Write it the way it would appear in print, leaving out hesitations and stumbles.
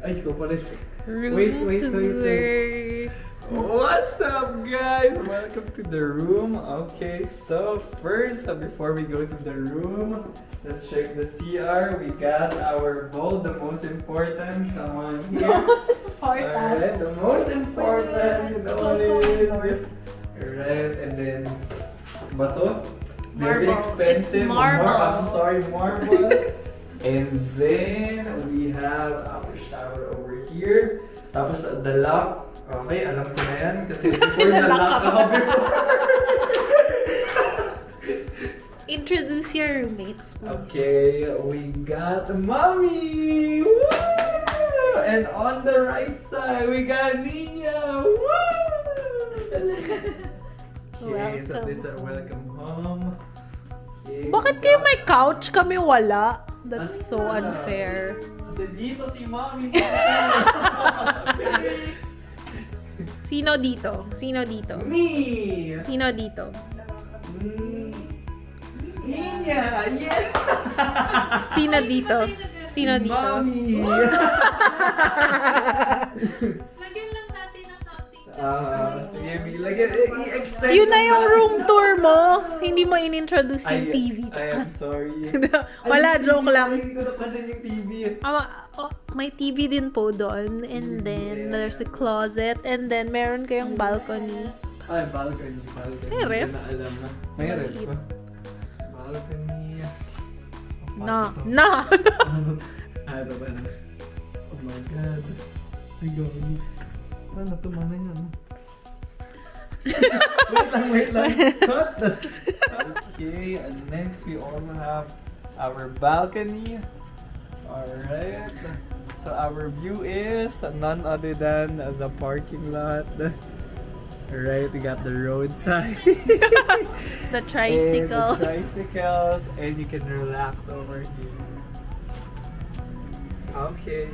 Ay, ko pala. Room tour. What's up, guys? Welcome to the room. Okay, so first, before we go to the room, let's check the CR. We got our bowl, the most important. Come on here. Alright, the most important. You know what it is. Alright, and then, bato. Very Marble. expensive. It's marble. I'm sorry, marble. And then, we have our shower over here. Tapos, the lock. Okay, alam ko na yan. Kasi before na-lock ako before. Introduce your roommates, please. Okay, we got Mommy! Woo! And on the right side, we got Nina! Woo! Okay, so this is welcome home. Okay, Bakit kayo may couch? Kami wala. That's so unfair. Kasi dito si Mommy. Sino dito? Sino dito? Me! Sino dito? Nina! Yeah! Sino dito? Sino dito? Mommy! Lagyan lang natin ng something. Sige, lagyan, i-extend Yun na lang yung natin. room tour mo. Hindi mo in-introduce yung TV. I am sorry. Wala, joke lang. Hindi ko napansin yung TV. May TV din po doon. And then, there's a closet. And then, meron kayong balcony. Ay, balcony. May ref? Hindi ko na alam na. May ref Maliit. ba? Balcony. Na! Ano ba na? Oh my God. Ay, gawin. Paano ito mamay nga, no? Wait lang. Cut! Okay, and next we also have our balcony. Alright. So our view is none other than the parking lot. Alright, we got the roadside. The tricycles. And the tricycles. And you can relax over here. Okay.